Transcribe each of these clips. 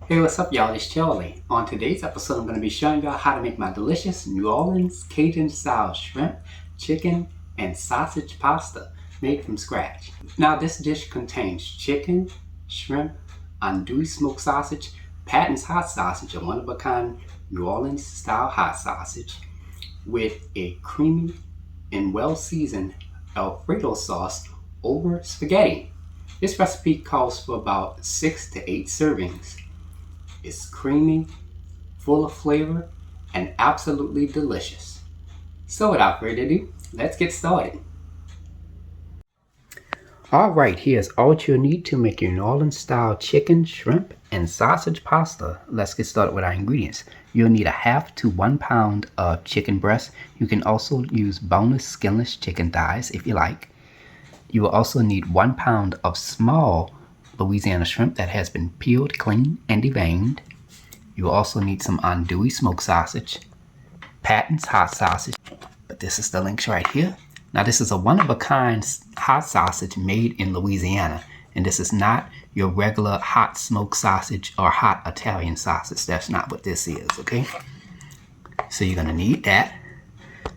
Hey, what's up, y'all? It's Charlie. On today's episode, I'm going to be showing y'all how to make my delicious New Orleans Cajun style shrimp, chicken, and sausage pasta made from scratch. Now, this dish contains chicken, shrimp, Andouille smoked sausage, Patton's hot sausage, a one-of-a-kind New Orleans style hot sausage, with a creamy and well-seasoned Alfredo sauce over spaghetti. This recipe calls for about 6 to 8 servings. It's creamy, full of flavor, and absolutely delicious. So without further ado, let's get started. Alright, here's all you'll need to make your New Orleans style chicken, shrimp, and sausage pasta. Let's get started with our ingredients. You'll need a half to 1 pound of chicken breast. You can also use boneless, skinless chicken thighs if you like. You will also need 1 pound of small Louisiana shrimp that has been peeled, cleaned, and deveined. You will also need some Andouille smoked sausage, Patton's hot sausage, but this is the links right here. Now this is a one-of-a-kind hot sausage made in Louisiana, and this is not your regular hot smoked sausage or hot Italian sausage. That's not what this is, okay? So you're gonna need that.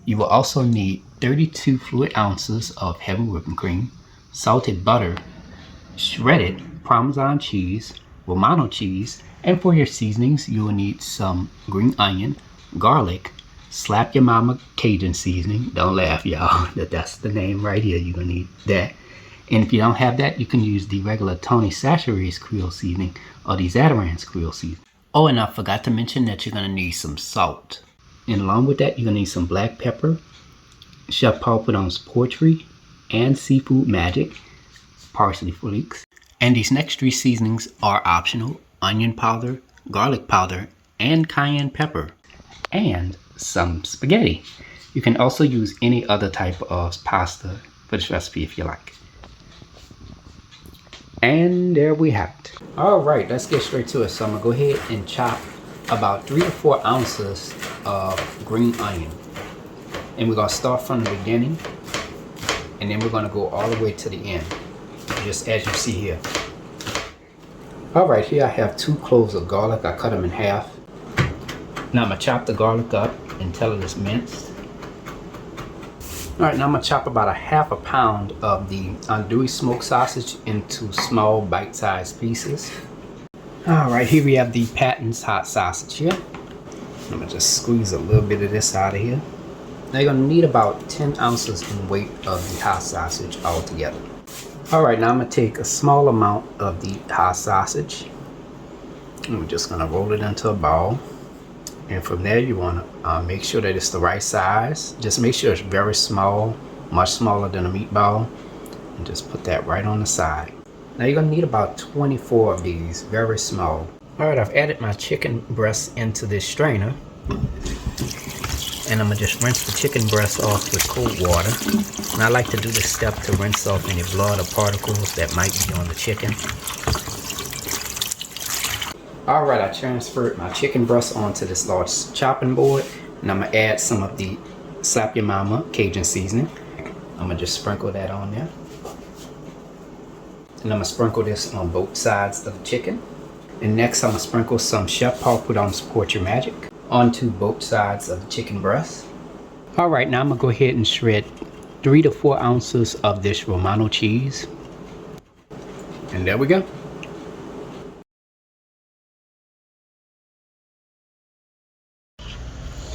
You will also need 32 fluid ounces of heavy whipping cream, salted butter, shredded Parmesan cheese, Romano cheese, and for your seasonings, you will need some green onion, garlic, Slap Your Mama Cajun seasoning. Don't laugh, y'all. That's the name right here. You're going to need that. And if you don't have that, you can use the regular Tony Chachere's Creole seasoning or the Zatarain's Creole seasoning. Oh, and I forgot to mention that you're going to need some salt. And along with that, you're going to need some black pepper, Chef Paul Prudhomme's poultry, and seafood magic, parsley flakes. And these next 3 seasonings are optional: onion powder, garlic powder, and cayenne pepper, and some spaghetti. You can also use any other type of pasta for this recipe if you like. And there we have it. All right, let's get straight to it. So I'm gonna go ahead and chop about 3 to 4 ounces of green onion. And we're gonna start from the beginning, and then we're gonna go all the way to the end, just as you see here. Alright, here I have 2 cloves of garlic. I cut them in half. Now I'm gonna chop the garlic up until it is minced. Alright, now I'm gonna chop about a half a pound of the Andouille smoked sausage into small bite-sized pieces. Alright, here we have the Patton's hot sausage here. I'm gonna just squeeze a little bit of this out of here. Now you're gonna need about 10 ounces in weight of the hot sausage altogether. Alright, now I'm gonna take a small amount of the hot sausage. And we're just gonna roll it into a ball. And from there, you wanna make sure that it's the right size. Just make sure it's very small, much smaller than a meatball. And just put that right on the side. Now you're gonna need about 24 of these, very small. Alright, I've added my chicken breast into this strainer. And I'm gonna just rinse the chicken breast off with cold water. And I like to do this step to rinse off any blood or particles that might be on the chicken. Alright, I transferred my chicken breast onto this large chopping board. And I'm gonna add some of the Slap Your Mama Cajun seasoning. I'm gonna just sprinkle that on there. And I'm gonna sprinkle this on both sides of the chicken. And next I'm gonna sprinkle some Chef Paul Prudhomme's poultry magic onto both sides of the chicken breast. Alright, now I'm gonna go ahead and shred 3 to 4 ounces of this Romano cheese. And there we go.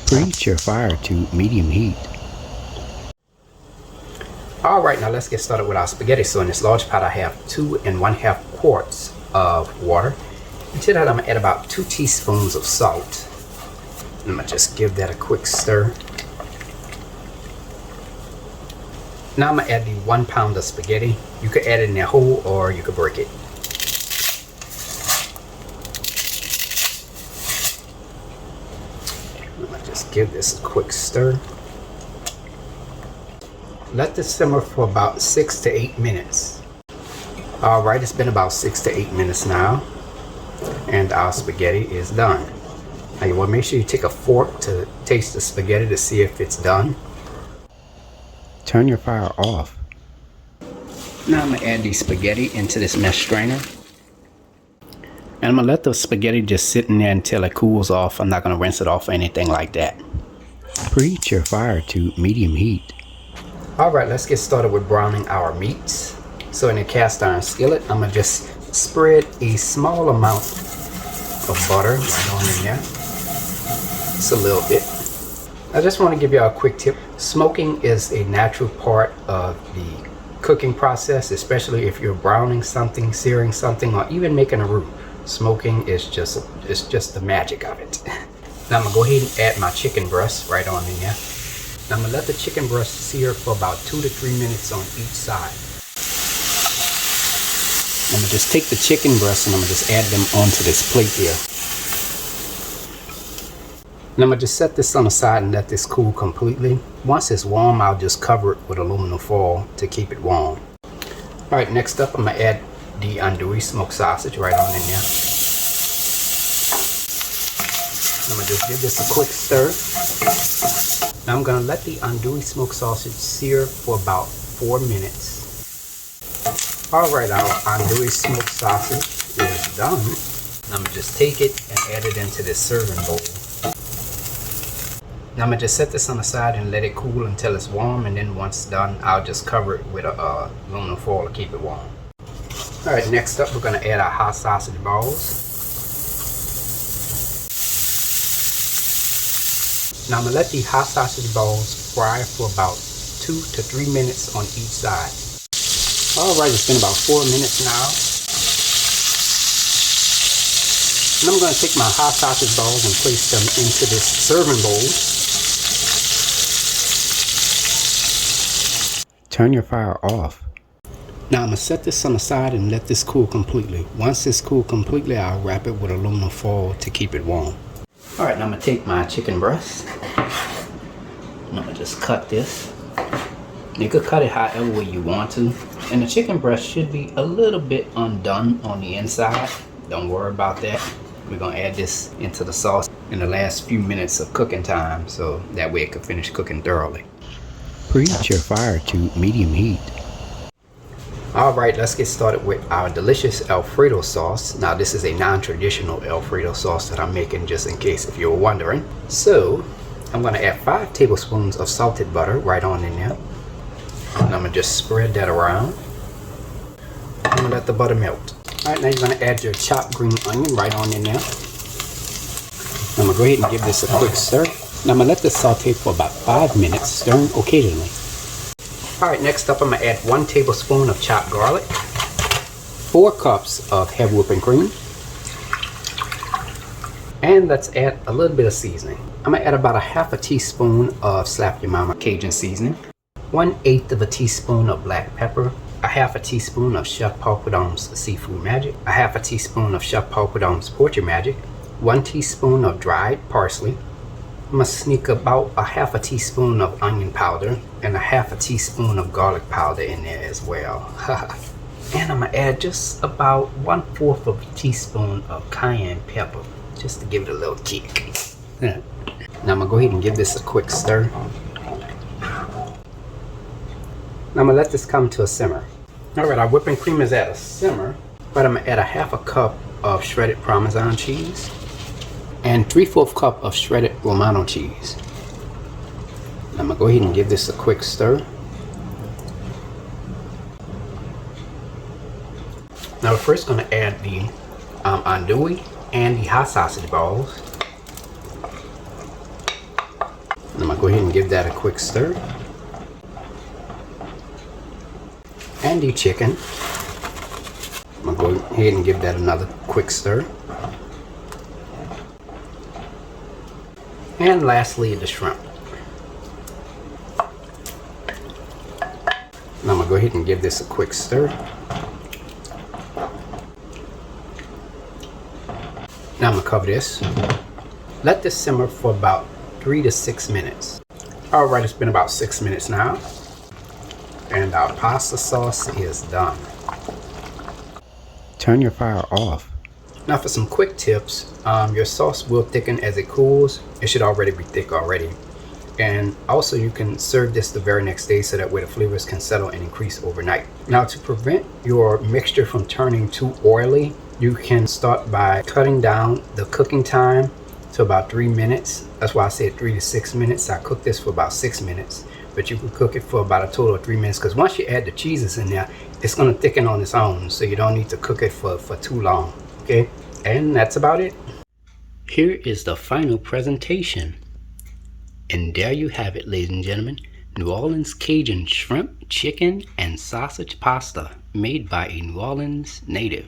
Preheat your fire to medium heat. Alright, now let's get started with our spaghetti. So in this large pot I have 2 1/2 quarts of water. And to that I'm gonna add about 2 teaspoons of salt. I'm gonna just give that a quick stir. Now I'm gonna add the 1 pound of spaghetti. You could add it in there whole or you could break it. I'm gonna just give this a quick stir. Let this simmer for about 6 to 8 minutes. Alright, it's been about 6 to 8 minutes now. And our spaghetti is done. Now you want to make sure you take a fork to taste the spaghetti to see if it's done. Turn your fire off. Now I'm going to add the spaghetti into this mesh strainer. And I'm gonna let the spaghetti just sit in there until it cools off. I'm not gonna rinse it off or anything like that. Preheat your fire to medium heat. Alright, let's get started with browning our meats. So in a cast iron skillet, I'm gonna just spread a small amount of butter right on in there. Just a little bit. I just want to give y'all a quick tip. Smoking is a natural part of the cooking process, especially if you're browning something, searing something, or even making a roux. Smoking is just the magic of it. Now I'm gonna go ahead and add my chicken breast right on in there. Now I'm gonna let the chicken breast sear for about 2 to 3 minutes on each side. I'm gonna just take the chicken breast and I'm gonna just add them onto this plate here. And I'm gonna just set this on the side and let this cool completely. Once it's warm, I'll just cover it with aluminum foil to keep it warm. Alright, next up I'm gonna add the andouille smoked sausage right on in there. I'm gonna just give this a quick stir. Now I'm gonna let the andouille smoked sausage sear for about 4 minutes. Alright, our andouille smoked sausage is done. I'm gonna just take it and add it into this serving bowl. Now I'm gonna just set this on the side and let it cool until it's warm, and then once done, I'll just cover it with a aluminum foil to keep it warm. Alright, next up we're gonna add our hot sausage balls. Now I'm gonna let the hot sausage balls fry for about 2 to 3 minutes on each side. Alright, it's been about 4 minutes now. And I'm gonna take my hot sausage balls and place them into this serving bowl. Turn your fire off. Now I'm going to set this on the side and let this cool completely. Once it's cooled completely, I'll wrap it with aluminum foil to keep it warm. Alright, now I'm going to take my chicken breast. And I'm going to just cut this. You could cut it however way you want to. And the chicken breast should be a little bit undone on the inside. Don't worry about that. We're going to add this into the sauce in the last few minutes of cooking time, so that way it can finish cooking thoroughly. Preheat your fire to medium heat. Alright, let's get started with our delicious Alfredo sauce. Now this is a non-traditional Alfredo sauce that I'm making, just in case if you were wondering. So I'm going to add 5 tablespoons of salted butter right on in there. And I'm going to just spread that around. I'm going to let the butter melt. Alright, now you're going to add your chopped green onion right on in there. I'm going to go ahead and give this a quick stir. Now I'm going to let this saute for about 5 minutes, stirring occasionally. Alright, next up I'm going to add 1 tablespoon of chopped garlic, 4 cups of heavy whipping cream, and let's add a little bit of seasoning. I'm going to add about a half a teaspoon of Slap Your Mama Cajun seasoning, 1/8 of a teaspoon of black pepper, a half a teaspoon of Chef Papadome's Seafood Magic, a half a teaspoon of Chef Papadome's Poetry Magic, 1 teaspoon of dried parsley. I'm going to sneak about a half a teaspoon of onion powder and a half a teaspoon of garlic powder in there as well. And I'm going to add just about 1/4 of a teaspoon of cayenne pepper, just to give it a little kick. Now I'm going to go ahead and give this a quick stir. Now I'm going to let this come to a simmer. Alright, our whipping cream is at a simmer, but I'm going to add a half a cup of shredded Parmesan cheese and 3/4 cup of shredded Romano cheese. I'm gonna go ahead and give this a quick stir. Now we're first gonna add the andouille and the hot sausage balls. I'm gonna go ahead and give that a quick stir. And the chicken. I'm gonna go ahead and give that another quick stir. And lastly, the shrimp. And I'm going to go ahead and give this a quick stir. Now I'm going to cover this. Let this simmer for about 3 to 6 minutes. Alright, it's been about 6 minutes now. And our pasta sauce is done. Turn your fire off. Now for some quick tips, your sauce will thicken as it cools. It should already be thick already. And also you can serve this the very next day so that way the flavors can settle and increase overnight. Now to prevent your mixture from turning too oily, You can start by cutting down the cooking time to about 3 minutes. That's why I said 3 to 6 minutes. I cooked this for about 6 minutes, but you can cook it for about a total of 3 minutes, because once you add the cheeses in there, it's going to thicken on its own, so you don't need to cook it for too long. Okay, and that's about it. Here is the final presentation. And there you have it, ladies and gentlemen. New Orleans Cajun shrimp, chicken, and sausage pasta made by a New Orleans native.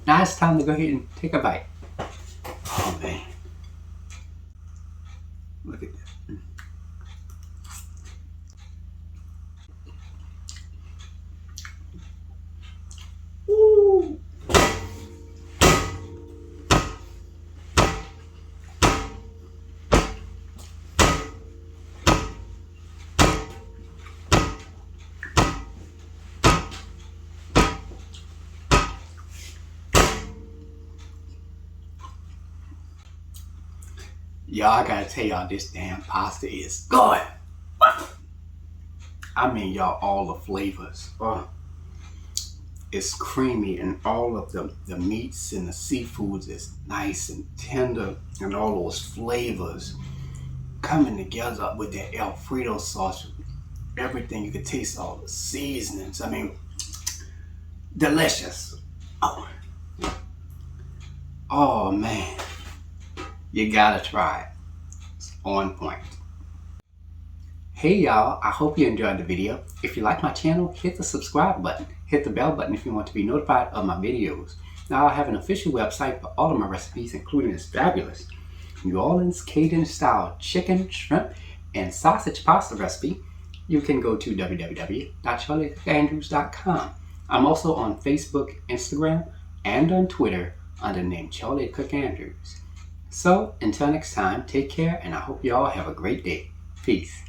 Now it's time to go ahead and take a bite. Oh man. Look at this. Woo! Y'all, I gotta tell y'all, this damn pasta is good. I mean, y'all, all the flavors. It's creamy, and all of the meats and the seafoods is nice and tender, and all those flavors coming together with that Alfredo sauce. Everything, you can taste all the seasonings. I mean, delicious. Oh man. You gotta try it. It's on point. Hey y'all, I hope you enjoyed the video. If you like my channel, hit the subscribe button. Hit the bell button if you want to be notified of my videos. Now I have an official website for all of my recipes, including this fabulous New Orleans Cajun style chicken, shrimp, and sausage pasta recipe. You can go to www.charliethecookandrews.com. I'm also on Facebook, Instagram, and on Twitter under the name Charlie the Cook Andrews. So, until next time, take care, and I hope you all have a great day. Peace.